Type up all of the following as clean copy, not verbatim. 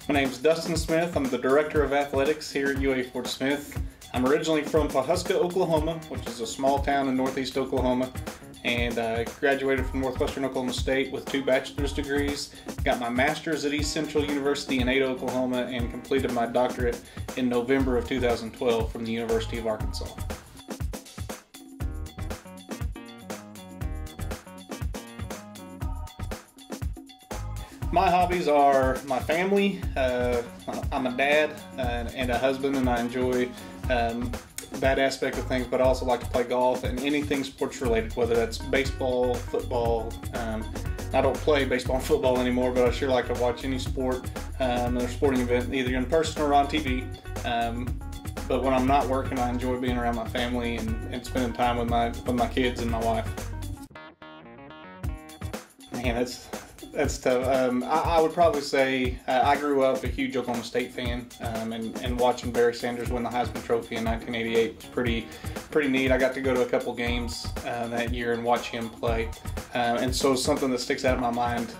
My name is Dustin Smith. I'm the Director of Athletics here at UAFS Smith. I'm originally from Pawhuska, Oklahoma, which is a small town in northeast Oklahoma, and I graduated from Northwestern Oklahoma State with 2 bachelor's degrees, got my master's at East Central University in Ada, Oklahoma, and completed my doctorate in November of 2012 from the University of Arkansas. My hobbies are my family. I'm a dad and a husband, and I enjoy that aspect of things, but I also like to play golf and anything sports related, whether that's baseball, football. I don't play baseball and football anymore, but I sure like to watch any sport or sporting event, either in person or on TV. But when I'm not working, I enjoy being around my family and spending time with my kids and my wife. Man, that's tough. I would probably say I grew up a huge Oklahoma State fan, and watching Barry Sanders win the Heisman Trophy in 1988 was pretty neat. I got to go to a couple games that year and watch him play, and so something that sticks out in my mind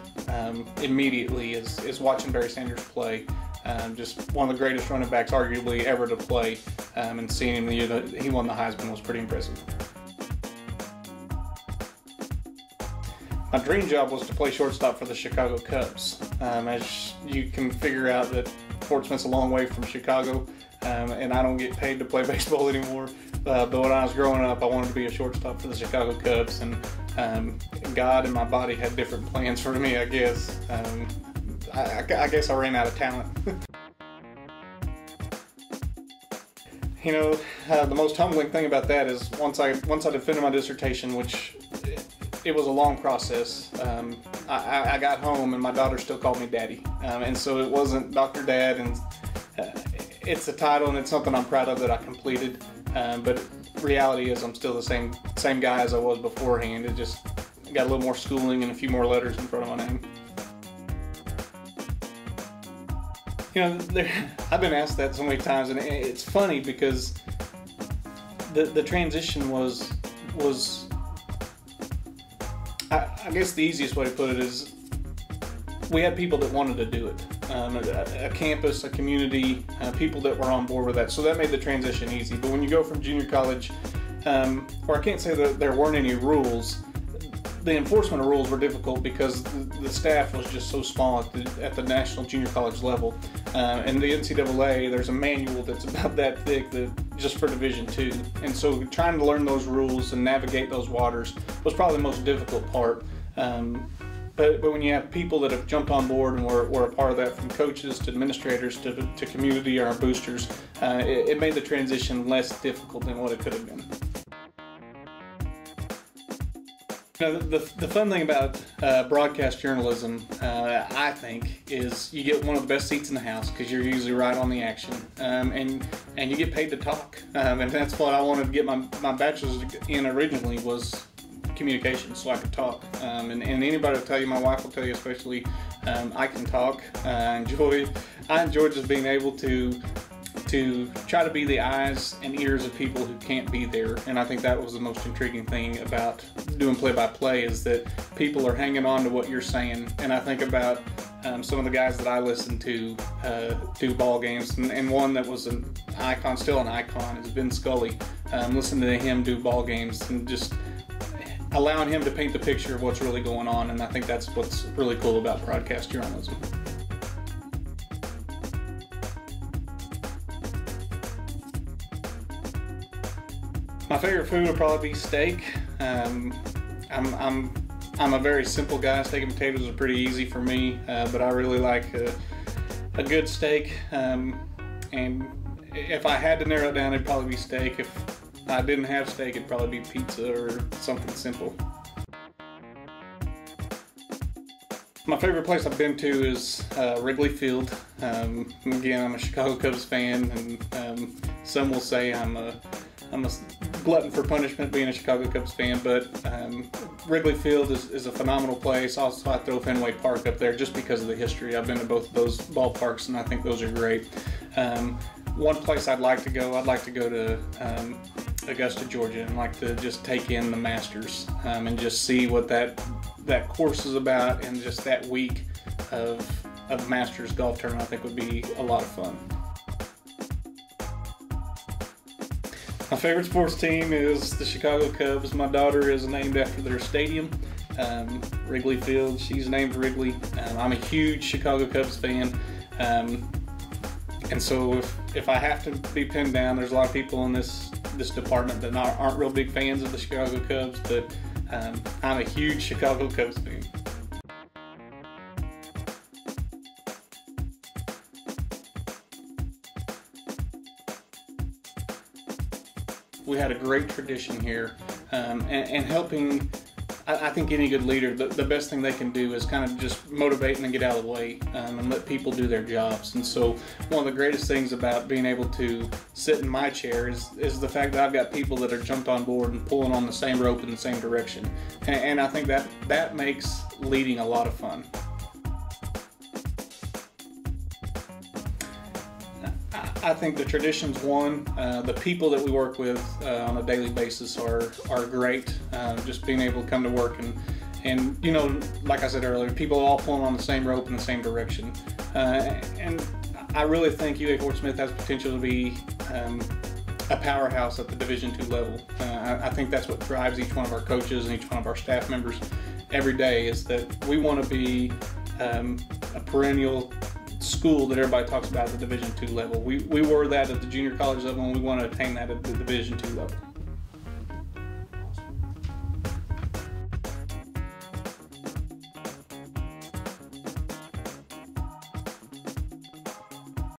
immediately is watching Barry Sanders play. Just one of the greatest running backs arguably ever to play, and seeing him the year that he won the Heisman was pretty impressive. My dream job was to play shortstop for the Chicago Cubs. As you can figure out that Fort Smith's a long way from Chicago, and I don't get paid to play baseball anymore. But when I was growing up, I wanted to be a shortstop for the Chicago Cubs, and God and my body had different plans for me, I guess. I guess I ran out of talent. You know, the most humbling thing about that is once I defended my dissertation, which it was a long process. I got home and my daughter still called me Daddy, and so it wasn't Dr. Dad, and it's a title and it's something I'm proud of that I completed. But reality is I'm still the same guy as I was beforehand. It just got a little more schooling and a few more letters in front of my name. You know, I've been asked that so many times, and it's funny because the transition was I guess the easiest way to put it is we had people that wanted to do it, a campus, a community, people that were on board with that, so that made the transition easy. But when you go from junior college, or I can't say that there weren't any rules, the enforcement of rules were difficult because the staff was just so small at the national junior college level. And the NCAA, there's a manual that's about that thick just for Division II. And so trying to learn those rules and navigate those waters was probably the most difficult part. But when you have people that have jumped on board and were a part of that, from coaches to administrators to community or our boosters, it made the transition less difficult than what it could have been. You know, the fun thing about broadcast journalism, I think, is you get one of the best seats in the house because you're usually right on the action, and you get paid to talk, and that's what I wanted to get my bachelor's in originally, was communication, so I could talk. And anybody will tell you, my wife will tell you especially, I can talk. I enjoy just being able to try to be the eyes and ears of people who can't be there. And I think that was the most intriguing thing about doing play-by-play, is that people are hanging on to what you're saying. And I think about some of the guys that I listen to do ball games, and one that was an icon, still an icon, is Ben Scully. Listening to him do ball games and just allowing him to paint the picture of what's really going on. And I think that's what's really cool about broadcast journalism. My favorite food would probably be steak. I'm a very simple guy. Steak and potatoes are pretty easy for me, but I really like a good steak. And if I had to narrow it down, it'd probably be steak. If I didn't have steak, it'd probably be pizza or something simple. My favorite place I've been to is Wrigley Field. Again, I'm a Chicago Cubs fan, and some will say I'm a glutton for punishment being a Chicago Cubs fan, but Wrigley Field is a phenomenal place. Also, I throw Fenway Park up there just because of the history. I've been to both of those ballparks, and I think those are great. One place I'd like to go to Augusta, Georgia, and like to just take in the Masters and just see what that course is about, and just that week of a Masters golf tournament, I think would be a lot of fun. My favorite sports team is the Chicago Cubs. My daughter is named after their stadium, Wrigley Field. She's named Wrigley. I'm a huge Chicago Cubs fan. And so if I have to be pinned down, there's a lot of people in this department that aren't real big fans of the Chicago Cubs, but I'm a huge Chicago Cubs fan. We had a great tradition here, and helping. I think any good leader, the best thing they can do is kind of just motivate and get out of the way, and let people do their jobs. And so one of the greatest things about being able to sit in my chair is the fact that I've got people that are jumped on board and pulling on the same rope in the same direction. And I think that makes leading a lot of fun. I think the tradition's one. The people that we work with on a daily basis are great. Just being able to come to work and you know, like I said earlier, people all pulling on the same rope in the same direction. And I really think UA Fort Smith has potential to be a powerhouse at the Division II level. I think that's what drives each one of our coaches and each one of our staff members every day, is that we want to be a perennial school that everybody talks about at the Division II level. We were that at the junior college level, and we want to attain that at the Division II level.